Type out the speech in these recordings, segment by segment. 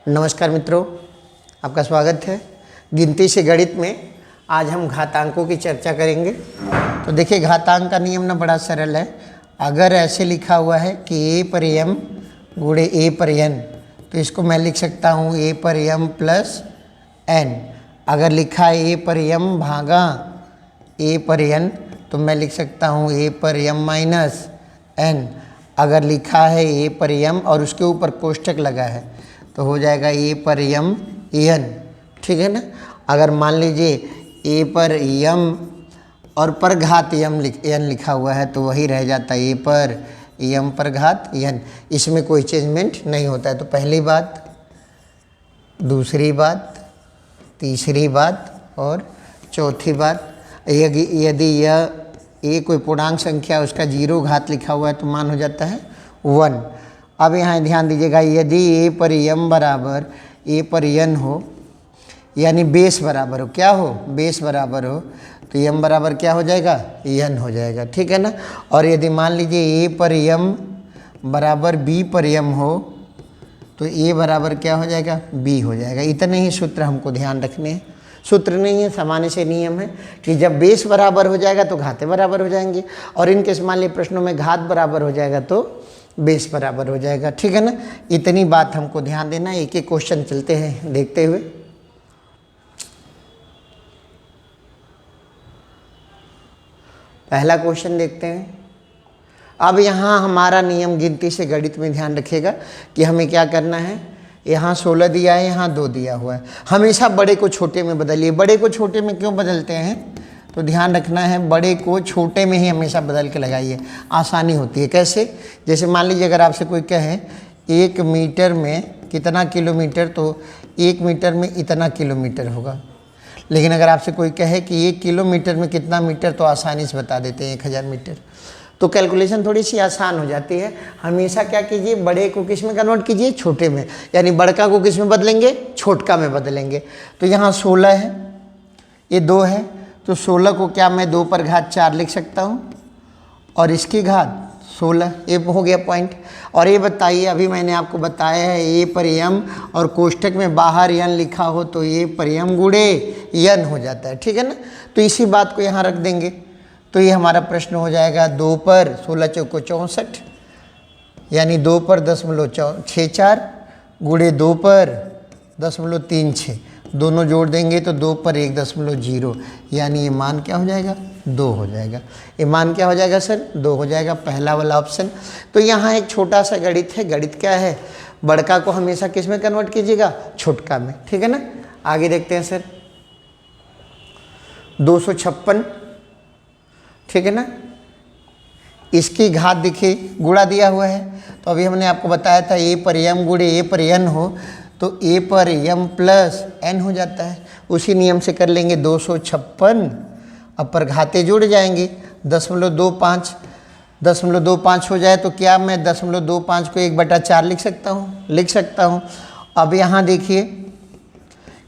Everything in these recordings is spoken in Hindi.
नमस्कार मित्रों, आपका स्वागत है। गिनती से गणित में आज हम घातांकों की चर्चा करेंगे। तो देखिए, घातांक का नियम ना बड़ा सरल है। अगर ऐसे लिखा हुआ है कि a पर m गुणे a पर n, तो इसको मैं लिख सकता हूँ a पर m प्लस n। अगर लिखा है a पर m भागा a पर n, तो मैं लिख सकता हूँ a पर m माइनस n। अगर लिखा है a पर m और उसके ऊपर कोष्टक लगा है तो हो जाएगा a पर m n, ठीक है ना। अगर मान लीजिए a पर m और पर घात n लिखा हुआ है तो वही रह जाता है a पर m पर घात n। इसमें कोई चेंजमेंट नहीं होता है। तो पहली बात, दूसरी बात, तीसरी बात और चौथी बात, यदि यह a कोई पूर्णांक संख्या है, उसका 0 घात लिखा हुआ है तो मान हो जाता है 1। अब यहाँ ध्यान दीजिएगा, यदि a पर m बराबर a पर n हो, यानी बेस बराबर हो, क्या हो, बेस बराबर हो, तो m बराबर क्या हो जाएगा, n हो जाएगा, ठीक है ना। और यदि मान लीजिए a पर m बराबर b पर m हो तो a बराबर क्या हो जाएगा, b हो जाएगा। इतने ही सूत्र हमको ध्यान रखने हैं। सूत्र नहीं है, सामान्य से नियम है कि जब बेस बराबर हो जाएगा तो घाते बराबर हो जाएंगे, और इनके मान लीजिए प्रश्नों में घात बराबर हो जाएगा तो बेस बराबर हो जाएगा, ठीक है ना। इतनी बात हमको ध्यान देना है। एक एक क्वेश्चन चलते हैं देखते हुए। पहला क्वेश्चन देखते हैं। अब यहाँ हमारा नियम गिनती से गणित में ध्यान रखिएगा कि हमें क्या करना है। यहाँ 16 दिया है, यहाँ 2 दिया हुआ है। हमेशा बड़े को छोटे में बदलिए। बड़े को छोटे में क्यों बदलते हैं, तो ध्यान रखना है, बड़े को छोटे में ही हमेशा बदल के लगाइए, आसानी होती है। कैसे, जैसे मान लीजिए अगर आपसे कोई कहे 1 मीटर में कितना किलोमीटर, तो 1 मीटर में इतना किलोमीटर होगा। लेकिन अगर आपसे कोई कहे कि 1 किलोमीटर में कितना मीटर, तो आसानी से बता देते हैं 1000 मीटर। तो कैलकुलेशन थोड़ी सी आसान हो जाती है। हमेशा क्या कीजिए, बड़े को किस में कन्वर्ट कीजिए, छोटे में, यानी बड़का को किस में बदलेंगे, छोटका में बदलेंगे। तो यहाँ 16 है, ये 2 है, तो 16 को क्या मैं 2 पर घात 4 लिख सकता हूँ, और इसकी घात 16, ये हो गया पॉइंट। और ये बताइए, अभी मैंने आपको बताया है a पर m और कोष्ठक में बाहर n लिखा हो तो a पर m गुणे n हो जाता है, ठीक है ना। तो इसी बात को यहाँ रख देंगे, तो ये हमारा प्रश्न हो जाएगा 2 पर 16 चौको 64, यानी 2 पर 0.64 गुणे 2 पर 0.36, दोनों जोड़ देंगे तो 2 पर 1.0, यानी ये मान क्या हो जाएगा, 2 हो जाएगा। ये मान क्या हो जाएगा सर, 2 हो जाएगा, पहला वाला ऑप्शन। तो यहाँ एक छोटा सा गणित है। गणित क्या है, बड़का को हमेशा किस में कन्वर्ट कीजिएगा, छोटका में, ठीक है ना। आगे देखते हैं सर, 256, ठीक है ना। इसकी घात देखिए, गुणा दिया हुआ है, तो अभी हमने आपको बताया था a पर m गुणे a पर n हो तो a पर m प्लस n हो जाता है। उसी नियम से कर लेंगे 256, अब पर घाते जुड़ जाएंगे, 0.25 हो जाए तो क्या मैं 0.25 को 1/4 लिख सकता हूँ। अब यहाँ देखिए,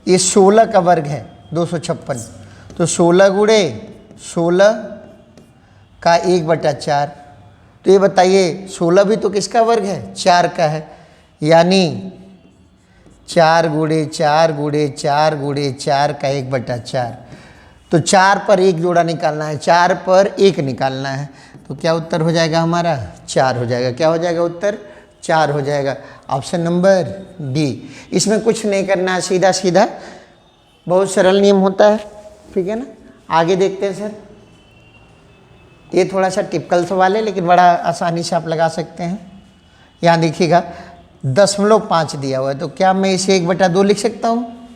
ये 16 का वर्ग है 256, तो 16 गुणे 16 का 1/4, तो ये बताइए 16 भी तो किसका वर्ग है, 4 का है, यानी 4 गुणे 4 गुणे 4 गुणे 4 का 1/4। तो 4 पर 1 जोड़ा निकालना है, 4 पर 1 निकालना है, तो क्या उत्तर हो जाएगा हमारा, 4 हो जाएगा। क्या हो जाएगा उत्तर, 4 हो जाएगा। Option number D. इसमें कुछ नहीं करना है, सीधा सीधा बहुत सरल नियम होता है, ठीक है ना। आगे देखते हैं सर, ये थोड़ा सा टिपिकल सवाल है लेकिन बड़ा आसानी से आप लगा सकते हैं। यहाँ देखिएगा 0.5 दिया हुआ है, तो क्या मैं इसे 1/2 लिख सकता हूँ,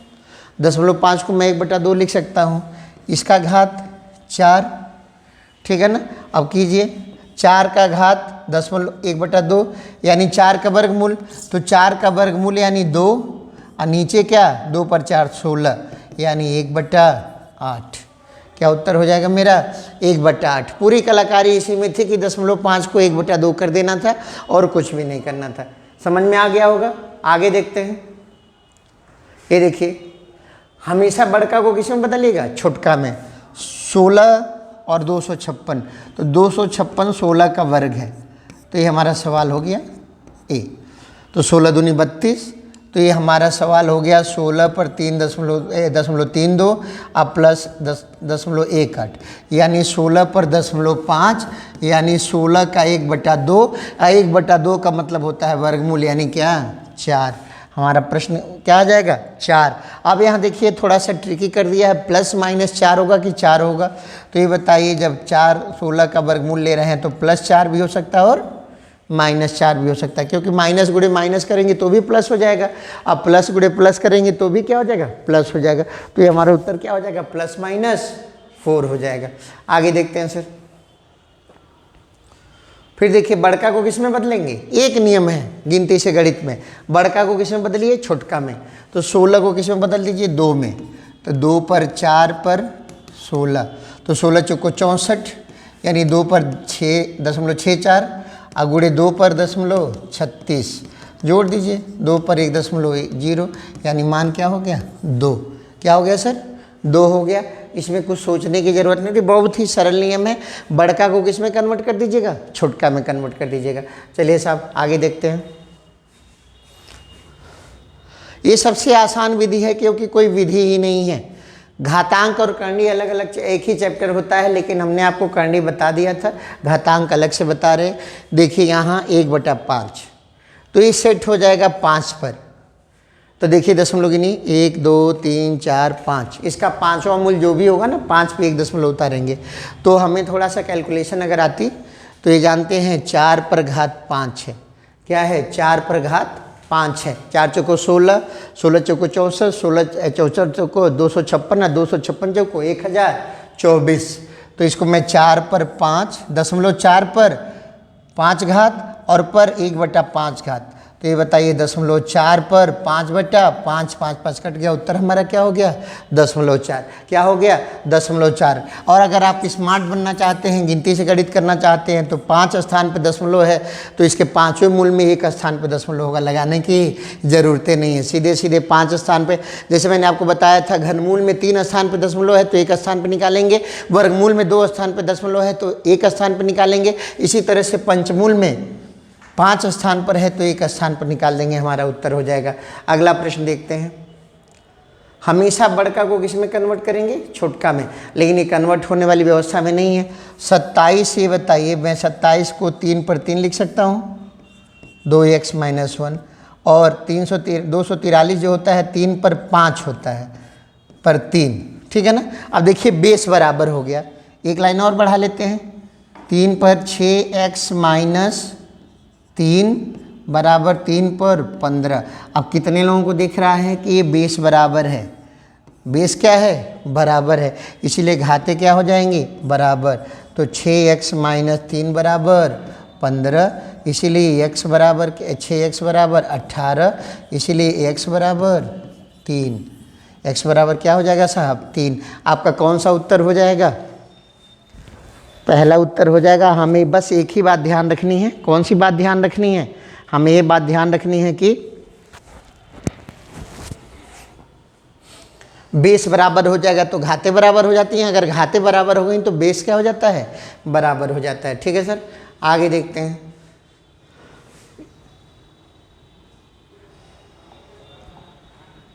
0.5 को मैं 1/2 लिख सकता हूँ, इसका घात 4, ठीक है ना। अब कीजिए, 4 का घात 1/2 यानी 4 का वर्गमूल, तो 4 का वर्गमूल यानी 2, और नीचे क्या, 2 पर 4 16, यानी 1/8। क्या उत्तर हो जाएगा मेरा, 1/8। पूरी कलाकारी इसी में थी कि 0.5 को 1/2 कर देना था और कुछ भी नहीं करना था। समझ में आ गया होगा। आगे देखते हैं, ये देखिए, हमेशा बड़का को किस में बदलिएगा, छोटका में। 16 और 256, तो 256 16 का वर्ग है, तो ये हमारा सवाल हो गया ए। तो 16 दूनी 32, तो ये हमारा सवाल हो गया 16 पर 3.32 अब प्लस 10.18 यानी 16 पर 10.5 यानी 16 का 1/2। 1/2 का मतलब होता है वर्गमूल यानी क्या 4। हमारा प्रश्न क्या आ जाएगा 4। अब यहाँ देखिए थोड़ा सा ट्रिकी कर दिया है, प्लस माइनस 4 होगा कि 4 होगा। तो ये बताइए जब 4 16 का वर्गमूल ले रहे हैं तो +4 भी हो सकता है और -4 भी हो सकता है, क्योंकि माइनस गुणे माइनस करेंगे तो भी प्लस हो जाएगा। अब प्लस गुणे प्लस करेंगे तो भी क्या हो जाएगा प्लस हो जाएगा। तो ये हमारा उत्तर क्या हो जाएगा +-4 हो जाएगा। आगे देखते हैं सर। फिर देखिए बड़का को किस में बदलेंगे, एक नियम है गिनती से गणित में, बड़का को किस में बदलिए छोटका में। तो 16 को किस में बदल दीजिए 2 में। तो 2 पर 4 पर 16, तो 16 चौको 64 यानी 2 पर 6.64 गुणे 2 पर 36 जोड़ दीजिए 2 पर 1.0 यानी मान क्या हो गया 2। क्या हो गया सर 2 हो गया। इसमें कुछ सोचने की ज़रूरत नहीं, बहुत ही सरल नियम है। बड़का को किस में कन्वर्ट कर दीजिएगा छोटका में कन्वर्ट कर दीजिएगा। चलिए साहब आगे देखते हैं। ये सबसे आसान विधि है क्योंकि कोई विधि ही नहीं है। घातांक और करनी अलग अलग एक ही चैप्टर होता है, लेकिन हमने आपको करनी बता दिया था, घातांक अलग से बता रहे। देखिए यहाँ 1/5 तो ये सेट हो जाएगा 5 पर। तो देखिए दशमलव गिनी 1 2 3 4 5, इसका 5वां मूल जो भी होगा ना 5 पे 1 दशमलव उतारेंगे। तो हमें थोड़ा सा कैलकुलेशन अगर आती तो ये जानते हैं 4 पर घात 5 है। क्या है 4 पर घात 5 है। 4 चौको 16, 16 चौको 64, 64 चौको 256, 256 चौको 1024। तो इसको मैं 4 पर 5 दशमलव 4 पर 5 घात और पर 1/5 घात। तो ये बताइए 0.4 पर 5/5, 5 कट गया, उत्तर हमारा क्या हो गया 0.4। क्या हो गया 0.4। और अगर आप स्मार्ट बनना चाहते हैं, गिनती से गणित करना चाहते हैं, तो 5 स्थान पे दशमलव है तो इसके 5वें मूल में 1 स्थान पे दशमलव होगा, लगाने की ज़रूरतें नहीं है। सीधे सीधे 5 स्थान पे, जैसे मैंने आपको बताया था घनमूल में 3 स्थान पे दशमलव है तो 1 स्थान पे निकालेंगे, वर्गमूल में 2 स्थान पे दशमलव है तो 1 स्थान पे निकालेंगे। इसी तरह से पंचमूल में 5 स्थान पर है तो 1 स्थान पर निकाल देंगे, हमारा उत्तर हो जाएगा। अगला प्रश्न देखते हैं। हमेशा बड़का को किस में कन्वर्ट करेंगे छोटका में, लेकिन ये कन्वर्ट होने वाली व्यवस्था में नहीं है। 27 ये बताइए, मैं 27 को 3 पर 3 लिख सकता हूँ 2x - 1, और 243 जो होता है 3 पर 5 होता है पर 3, ठीक है ना। अब देखिए बेस बराबर हो गया, एक लाइन और बढ़ा लेते हैं। 3 पर 6x - 3 बराबर 3 पर 15। अब कितने लोगों को दिख रहा है कि ये बेस बराबर है, बेस क्या है बराबर है, इसीलिए घाते क्या हो जाएंगे बराबर। तो 6x - 3 बराबर 15, इसीलिए x बराबर 6x बराबर 18, इसीलिए x बराबर 3। x बराबर क्या हो जाएगा साहब 3। आपका कौन सा उत्तर हो जाएगा, पहला उत्तर हो जाएगा। हमें बस एक ही बात ध्यान रखनी है, कौन सी बात ध्यान रखनी है, हमें ये बात ध्यान रखनी है कि बेस बराबर हो जाएगा तो घाते बराबर हो जाती हैं, अगर घाते बराबर हो गई तो बेस क्या हो जाता है बराबर हो जाता है। ठीक है सर, आगे देखते हैं।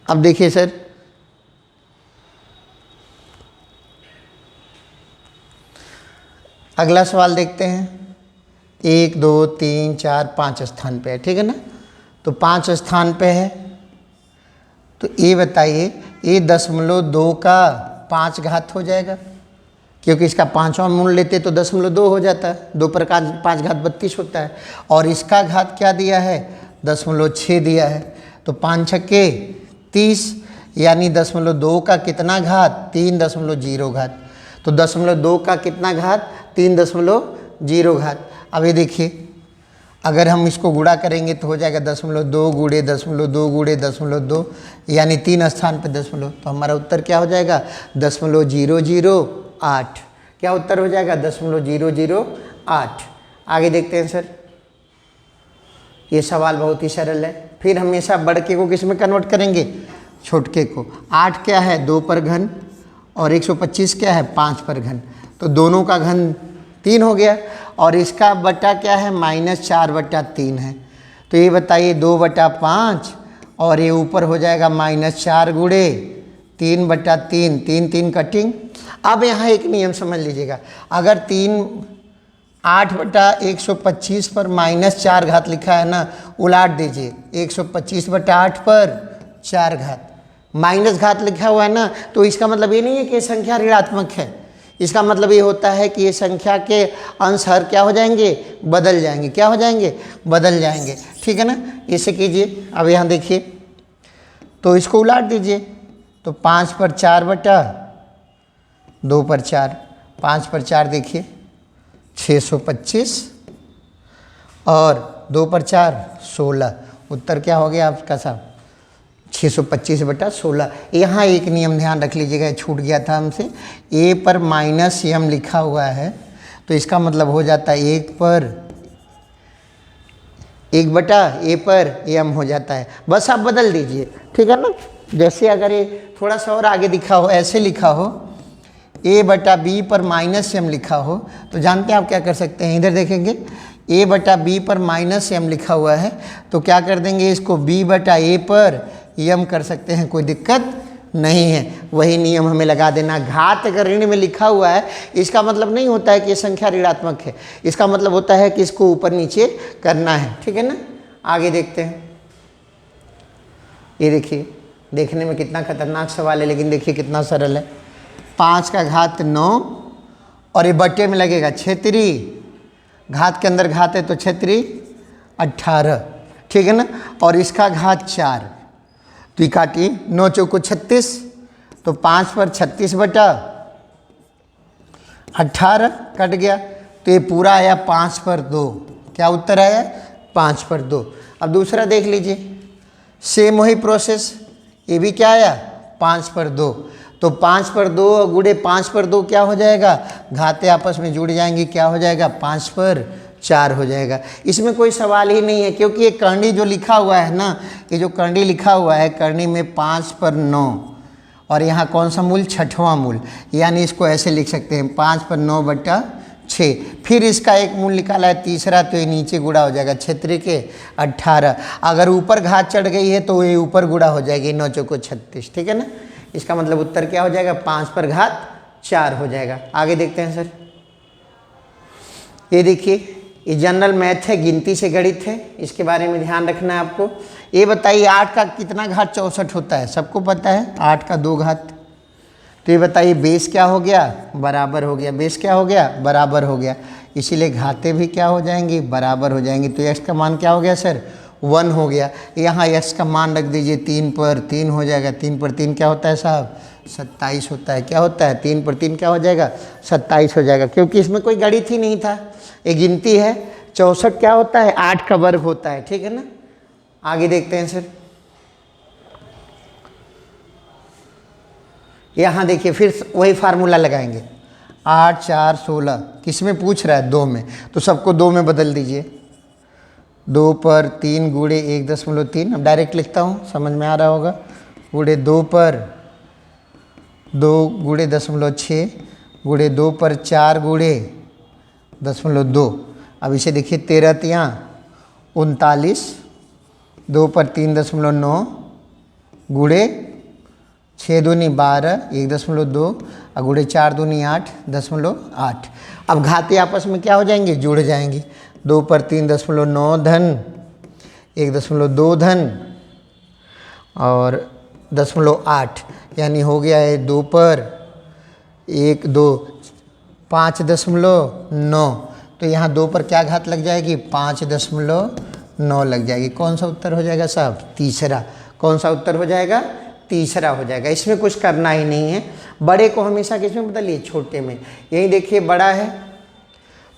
अब देखिए सर, अगला सवाल देखते हैं। 1 2 3 4 5 स्थान पे है, ठीक है ना। तो 5 स्थान पे है तो ये बताइए ये 0.2 का 5 घात हो जाएगा, क्योंकि इसका 5वां मूल लेते तो 0.2 हो जाता है, 2 पर 5 घात 32 होता है, और इसका घात क्या दिया है 0.6 दिया है। तो 5 छक्के 30 यानी 0.2 का कितना घात 3.0 घात। तो 0.2 का कितना घात 3.0 घात। अब ये देखिए अगर हम इसको गुणा करेंगे तो हो जाएगा 0.2 गुणे 0.2 गुणे 0.2 यानी 3 स्थान पे दशमलव। तो हमारा उत्तर क्या हो जाएगा 0.008। क्या उत्तर हो जाएगा 0.008। आगे देखते हैं सर, ये सवाल बहुत ही सरल है। फिर हमेशा बड़के को किस में कन्वर्ट करेंगे छोटके को। 8 क्या है 2 पर घन और 125 क्या है 5 पर घन, तो दोनों का घन 3 हो गया, और इसका बटा क्या है -4/3 है। तो ये बताइए 2/5 और ये ऊपर हो जाएगा -4 गुणे 3/3, 3 3 कटिंग। अब यहाँ एक नियम समझ लीजिएगा, अगर 8/125 पर -4 घात लिखा है ना, उलाट दीजिए 125/8 पर 4 घात, माइनस घात लिखा हुआ है ना, तो इसका मतलब ये नहीं है कि ये संख्या ऋणात्मक है। इसका मतलब ये होता है कि ये संख्या के अंश हर क्या हो जाएंगे, बदल जाएंगे। क्या हो जाएंगे, बदल जाएंगे। ठीक है ना, इसे कीजिए। अब यहाँ देखिए, तो इसको उलाट दीजिए, तो 5/4 5/4 देखिए 625 और 2/4 16। उत्तर क्या हो गया आपका साहब, 625/16। यहाँ एक नियम ध्यान रख लीजिएगा, छूट गया था हमसे, a पर -m लिखा हुआ है, तो इसका मतलब हो जाता है 1/a पर m हो जाता है। बस आप बदल दीजिए, ठीक है ना। जैसे अगर ये थोड़ा सा और आगे लिखा हो, ऐसे लिखा हो a/b पर -m लिखा हो, तो जानते हैं आप क्या कर सकते हैं, इधर देखेंगे a/b पर -m लिखा हुआ है, तो क्या कर देंगे, इसको b/a पर m कर सकते हैं, कोई दिक्कत नहीं है। वही नियम हमें लगा देना। घात अगर ऋण में लिखा हुआ है, इसका मतलब नहीं होता है कि ये संख्या ऋणात्मक है, इसका मतलब होता है कि इसको ऊपर नीचे करना है। ठीक है ना, आगे देखते हैं। ये देखिए, देखने में कितना खतरनाक सवाल है, लेकिन देखिए कितना सरल है। 5 का घात 9 और ये बट्टे में लगेगा 6×3, घात के अंदर घात है तो 6×3 18। ठीक है ना, और इसका घात 4, तो ये काटिए, 9 चौको 36, तो 5 पर 36/18 कट गया, तो ये पूरा आया 5/2। क्या उत्तर आया, 5/2। अब दूसरा देख लीजिए, सेम वही प्रोसेस, ये भी क्या आया, 5/2। तो 5/2 गुणे 5/2 क्या हो जाएगा, घाते आपस में जुड़ जाएंगी, क्या हो जाएगा, 5/4 हो जाएगा। इसमें कोई सवाल ही नहीं है, क्योंकि ये करनी जो लिखा हुआ है ना, ये जो करनी लिखा हुआ है, करनी में 5/9 और यहाँ कौन सा मूल, छठवां मूल, यानी इसको ऐसे लिख सकते हैं 5/9/6। फिर इसका एक मूल निकाला है तीसरा, तो ये नीचे गुणा हो जाएगा 6×3 = 18। अगर ऊपर घात चढ़ गई है तो ये ऊपर गुणा हो जाएगी, 9 चौको 36। ठीक है ना, इसका मतलब उत्तर क्या हो जाएगा, 5/4 हो जाएगा। आगे देखते हैं सर। ये देखिए, ये जनरल मैथ है, गिनती से गणित है, इसके बारे में ध्यान रखना है आपको। ये बताइए 8 का कितना घात 64 होता है, सबको पता है, 8 का 2 घात। तो ये बताइए बेस क्या हो गया, बराबर हो गया। बेस क्या हो गया, बराबर हो गया, इसीलिए घाते भी क्या हो जाएंगी, बराबर हो जाएंगी। तो x का मान क्या हो गया सर, 1 हो गया। यहाँ x का मान रख दीजिए 3/3 हो जाएगा। 3/3 क्या होता है साहब, 27 होता है। क्या होता है, 3/3 क्या हो जाएगा, 27 हो जाएगा, क्योंकि इसमें कोई गणित ही नहीं था, ये गिनती है। 64 क्या होता है, 8 का वर्ग होता है। ठीक है ना, आगे देखते हैं सर। यहाँ देखिए, फिर वही फार्मूला लगाएंगे, 8 4 16। किस में पूछ रहा है, 2 में, तो सबको 2 में बदल दीजिए। 2/3 गुणे 1.3, अब डायरेक्ट लिखता हूँ, समझ में आ रहा होगा, गुणे 2/2 गुणे 0.6 गुणे 2/4 गुणे 0.2। अब इसे देखिए, 13×3 = 39, 2/3 0.9 गुणे 6×2 = 12, 1.2 और गुणे 4×2 = 8.8। अब घाते आपस में क्या हो जाएंगे, जुड़ जाएंगी। 2/3 0.9 धन 1.2 धन और 0.8, यानी हो गया है 2/1 2 5.9। तो यहाँ 2 पर क्या घात लग जाएगी, 5.9 लग जाएगी। कौन सा उत्तर हो जाएगा साहब, तीसरा। कौन सा उत्तर हो जाएगा, तीसरा हो जाएगा। इसमें कुछ करना ही नहीं है। बड़े को हमेशा किस में बदलिए, छोटे में। यही देखिए, बड़ा है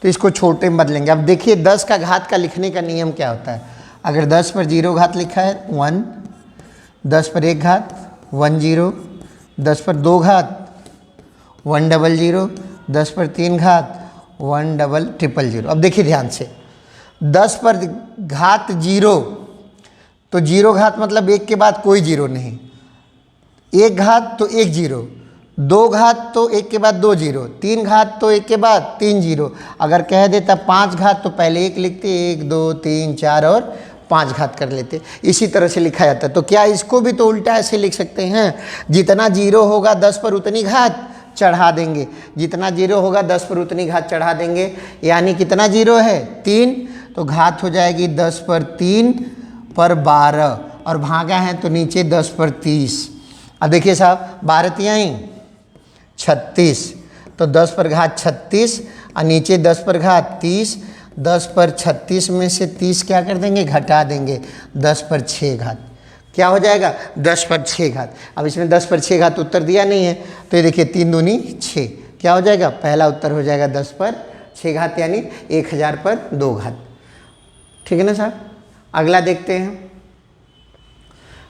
तो इसको छोटे में बदलेंगे। अब देखिए 10 का घात का लिखने का नियम क्या होता है। अगर 10 पर 0 घात लिखा है 1, 10 पर 1 घात 1 0, 10 पर 2 घात 1 0 0, 10 पर 3 घात 1 0 0 0। अब देखिए ध्यान से, 10 पर घात 0, तो 0 घात मतलब 1 के बाद कोई 0 नहीं, 1 घात तो 1 0, 2 घात तो 1 के बाद 2 0, 3 घात तो 1 के बाद 3 0। अगर कह देता 5 घात तो पहले 1 लिखते, 1 2 3 4 और 5 घात कर लेते, इसी तरह से लिखा जाता है। तो क्या इसको भी तो उल्टा ऐसे लिख सकते हैं, जितना जीरो होगा 10 पर उतनी घात चढ़ा देंगे, जितना जीरो होगा 10 पर उतनी घात चढ़ा देंगे, यानी कितना जीरो है 3, तो घात हो जाएगी 10 पर 3 पर 12, और भागा है तो नीचे 10 पर 30। अब देखिए साहब 12 तिहाई 36, तो 10 पर घात 36 और नीचे 10 पर घात 30, 10 पर 36 में से 30 क्या कर देंगे, घटा देंगे, 10 पर 6 घात क्या हो जाएगा, 10 पर 6 घात। अब इसमें 10 पर 6 घात उत्तर दिया नहीं है, तो ये देखिए 3 दूनी 6, क्या हो जाएगा, पहला उत्तर हो जाएगा 10 पर 6 घात, यानी 1000 पर 2 घात। ठीक है ना साहब। अगला देखते हैं।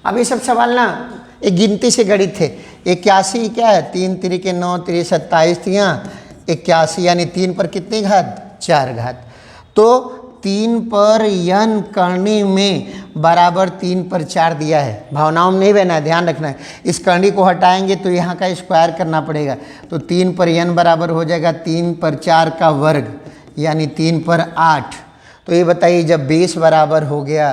अब ये सब सवाल ना एक गिनती से गणित थे। 81 क्या है, 3 तिरिके 9, 3 27 तियाँ 81, यानी 3 पर कितनी घात, 4 घात। तो 3 पर n करनी में बराबर 3 पर 4 दिया है, भावनाओं में नहीं बहना है, ध्यान रखना है। इस करनी को हटाएंगे तो यहाँ का स्क्वायर करना पड़ेगा, तो 3 पर n बराबर हो जाएगा 3 पर 4 का वर्ग, यानी 3 पर 8। तो ये बताइए जब बेस बराबर हो गया,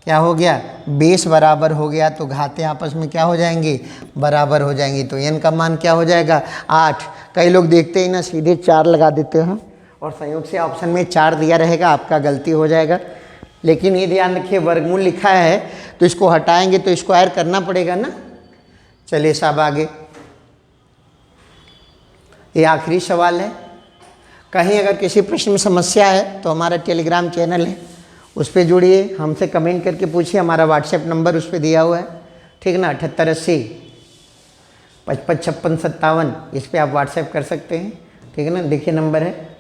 क्या हो गया, बेस बराबर हो गया, तो घातें आपस में क्या हो जाएंगी, बराबर हो जाएंगी। तो n का मान क्या हो जाएगा, 8। कई लोग देखते ही ना सीधे 4 लगा देते हैं, और संयोग से ऑप्शन में 4 दिया रहेगा, आपका गलती हो जाएगा। लेकिन ये ध्यान रखिए वर्गमूल लिखा है तो इसको हटाएंगे तो स्क्वायर करना पड़ेगा ना। चलिए साहब आगे, ये आखिरी सवाल है। कहीं अगर किसी प्रश्न में समस्या है तो हमारा टेलीग्राम चैनल है, उस पर जुड़िए, हमसे कमेंट करके पूछिए, हमारा व्हाट्सएप नंबर उस पर दिया हुआ है, ठीक ना, 7880 55 56 57, इस पर आप व्हाट्सएप कर सकते हैं, ठीक है ना। देखिए नंबर है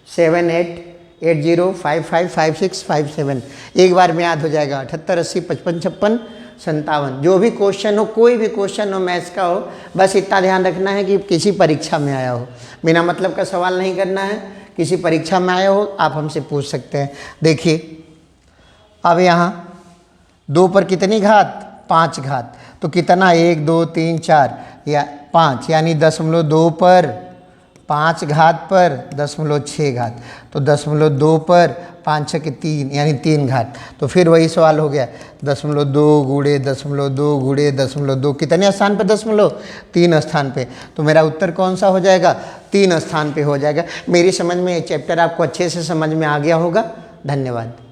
7880555657, एक बार में याद हो जाएगा, 7880 55 56 57। जो भी क्वेश्चन हो, कोई भी क्वेश्चन हो मैथ्स का हो, बस इतना ध्यान रखना है कि किसी परीक्षा में आया हो, बिना मतलब का सवाल नहीं करना है, किसी परीक्षा में आया हो आप हमसे पूछ सकते हैं। देखिए अब यहाँ 2 पर कितनी घात, 5 घात, तो कितना 1 2 3 4 या 5, यानी 0.2 पर 5 घात पर 0.6 घात, तो 0.2 पर 5 6 3, यानी 3 घात। तो फिर वही सवाल हो गया 0.2 गुणे 0.2 गुणे 0.2, कितने स्थान पे, 3 स्थान पे। तो मेरा उत्तर कौन सा हो जाएगा, 3 स्थान पे हो जाएगा। मेरी समझ में ये चैप्टर आपको अच्छे से समझ में आ गया होगा। धन्यवाद।